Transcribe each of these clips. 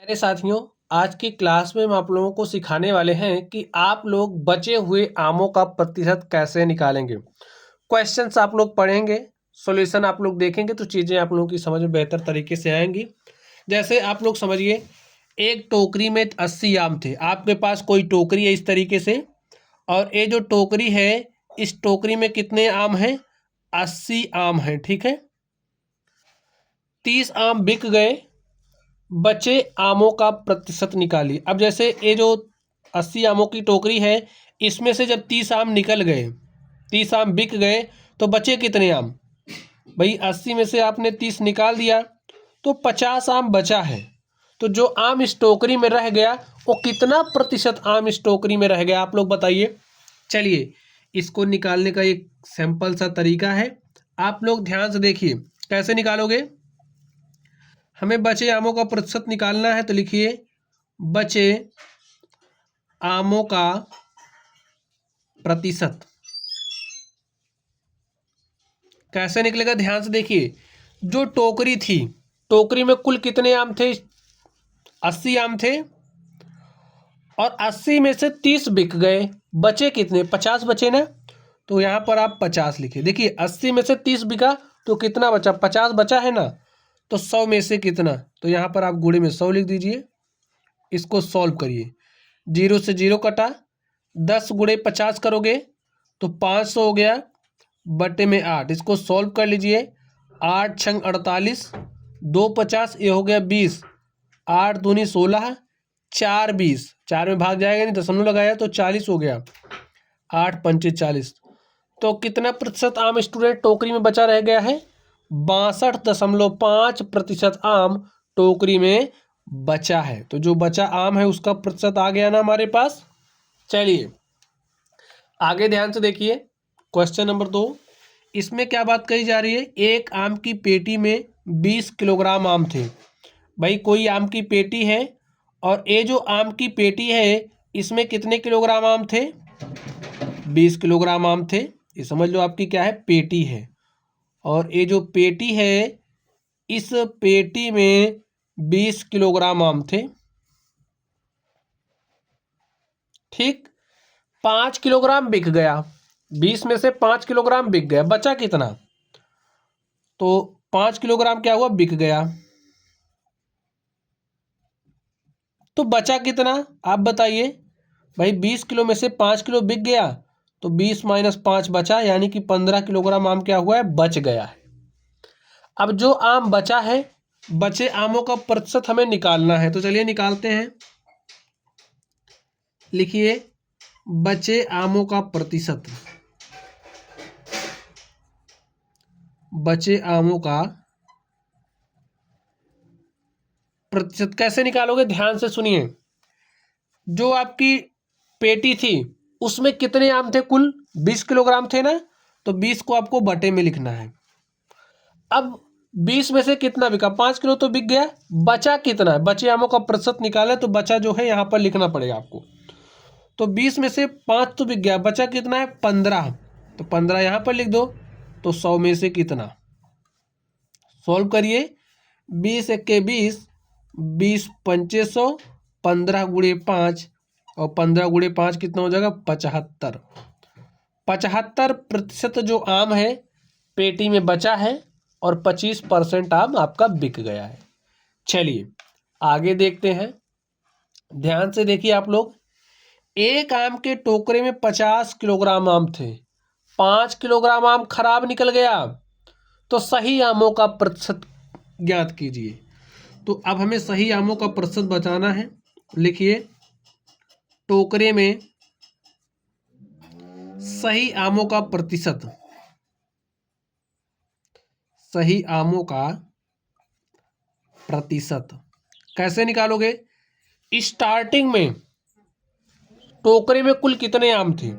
मेरे साथियों, आज की क्लास में हम आप लोगों को सिखाने वाले हैं कि आप लोग बचे हुए आमों का प्रतिशत कैसे निकालेंगे। क्वेश्चंस आप लोग पढ़ेंगे, सॉल्यूशन आप लोग देखेंगे तो चीज़ें आप लोगों की समझ में बेहतर तरीके से आएंगी। जैसे आप लोग समझिए, एक टोकरी में 80 आम थे। आपके पास कोई टोकरी है इस तरीके से, और ये जो टोकरी है, इस टोकरी में कितने आम हैं? 80 आम हैं, ठीक है। 30 आम बिक गए, बचे आमों का प्रतिशत निकालिए। अब जैसे ये जो 80 आमों की टोकरी है, इसमें से जब 30 आम निकल गए, 30 आम बिक गए, तो बचे कितने आम? भाई 80 में से आपने 30 निकाल दिया तो 50 आम बचा है। तो जो आम इस टोकरी में रह गया, वो कितना प्रतिशत आम इस टोकरी में रह गया, आप लोग बताइए। चलिए, इसको निकालने का एक सिंपल सा तरीका है, आप लोग ध्यान से देखिए। कैसे निकालोगे? हमें बचे आमों का प्रतिशत निकालना है, तो लिखिए बचे आमों का प्रतिशत। कैसे निकलेगा? ध्यान से देखिए। जो टोकरी थी, टोकरी में कुल कितने आम थे? 80 आम थे, और 80 में से 30 बिक गए, बचे कितने? 50 बचे ना। तो यहाँ पर आप 50 लिखिए। देखिए 80 में से 30 बिका तो कितना बचा? 50 बचा है ना। तो 100 में से कितना? तो यहाँ पर आप गुणे में 100 लिख दीजिए। इसको सॉल्व करिए। 0 से 0 कटा, 10 गुणे 50 करोगे तो 500 हो गया, बटे में 8। इसको सॉल्व कर लीजिए। 8 छंग 48, 2 50, ये हो गया 20, 8 दूनी 16, 4 20, 4 में भाग जाएगा नहीं, दशमलव लगाया तो 40 हो गया, 8 पंचे 40। तो कितना प्रतिशत आम स्टूडेंट टोकरी में बचा रह गया है? 62.5% आम टोकरी में बचा है। तो जो बचा आम है उसका प्रतिशत आ गया ना हमारे पास। चलिए आगे ध्यान से देखिए। क्वेश्चन नंबर 2, इसमें क्या बात कही जा रही है? एक आम की पेटी में 20 किलोग्राम आम थे। भाई कोई आम की पेटी है, और ये जो आम की पेटी है, इसमें कितने किलोग्राम आम थे? 20 किलोग्राम आम थे। ये समझ लो आपकी क्या है? पेटी है। और ये जो पेटी है, इस पेटी में 20 किलोग्राम आम थे, ठीक। 5 किलोग्राम बिक गया, 20 में से 5 किलोग्राम बिक गया, बचा कितना? तो 5 किलोग्राम क्या हुआ? बिक गया। तो बचा कितना आप बताइए। भाई 20 किलो में से 5 किलो बिक गया, तो 20 माइनस 5 बचा, यानी कि 15 किलोग्राम आम क्या हुआ है? बच गया है। अब जो आम बचा है, बचे आमों का प्रतिशत हमें निकालना है, तो चलिए निकालते हैं। लिखिए बचे आमों का प्रतिशत। बचे आमों का प्रतिशत कैसे निकालोगे? ध्यान से सुनिए। जो आपकी पेटी थी, उसमें कितने आम थे? कुल 20 किलोग्राम थे ना। तो 20 को आपको बटे में लिखना है। अब 20 में से कितना बिका? 5 किलो तो बिक गया, बचा कितना है? बचे आमों का प्रतिशत निकाला, तो बचा जो है यहाँ पर लिखना पड़ेगा आपको। तो 20 में से 5 तो बिक गया, बचा कितना है? 15। तो 15 यहाँ पर लिख दो। तो 100 में से कितना? सॉल्व करिए। 20 एक्के 20, 20 पंचे 100, 15 गुणे 5, और 15 गुणे 5 कितना हो जाएगा? 75। 75% जो आम है पेटी में बचा है, और 25% आम आपका बिक गया है। चलिए आगे देखते हैं। ध्यान से देखिए आप लोग। एक आम के टोकरे में 50 किलोग्राम आम थे, 5 किलोग्राम आम खराब निकल गया, तो सही आमों का प्रतिशत ज्ञात कीजिए। तो अब हमें सही आमों का प्रतिशत बचाना है। लिखिए टोकरे में सही आमों का प्रतिशत। सही आमों का प्रतिशत कैसे निकालोगे? स्टार्टिंग में टोकरे में कुल कितने आम थे?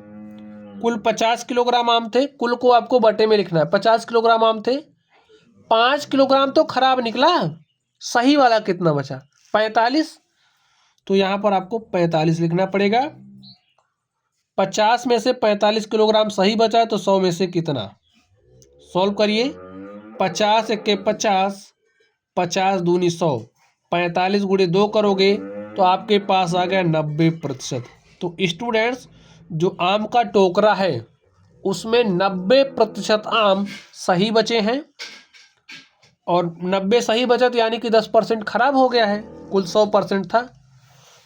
कुल 50 किलोग्राम आम थे। कुल को आपको बटे में लिखना है। 50 किलोग्राम आम थे, 5 किलोग्राम तो खराब निकला, सही वाला कितना बचा? 45। तो यहाँ पर आपको 45 लिखना पड़ेगा। 50 में से 45 किलोग्राम सही बचा है, तो 100 में से कितना? सॉल्व करिए। 50 एक्के 50, 50 दूनी 100, 45 गुणे 2 करोगे तो आपके पास आ गया 90%। तो स्टूडेंट्स, जो आम का टोकरा है उसमें 90% आम सही बचे हैं, और 90 सही बचत यानी कि 10% खराब हो गया है, कुल 100% था।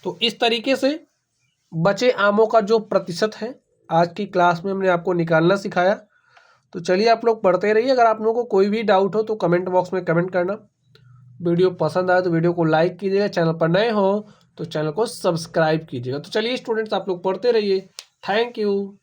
तो इस तरीके से बचे आमों का जो प्रतिशत है आज की क्लास में हमने आपको निकालना सिखाया। तो चलिए आप लोग पढ़ते रहिए। अगर आप लोगों को कोई भी डाउट हो तो कमेंट बॉक्स में कमेंट करना। वीडियो पसंद आए तो वीडियो को लाइक कीजिएगा, चैनल पर नए हो तो चैनल को सब्सक्राइब कीजिएगा। तो चलिए स्टूडेंट्स, आप लोग पढ़ते रहिए। Thank you.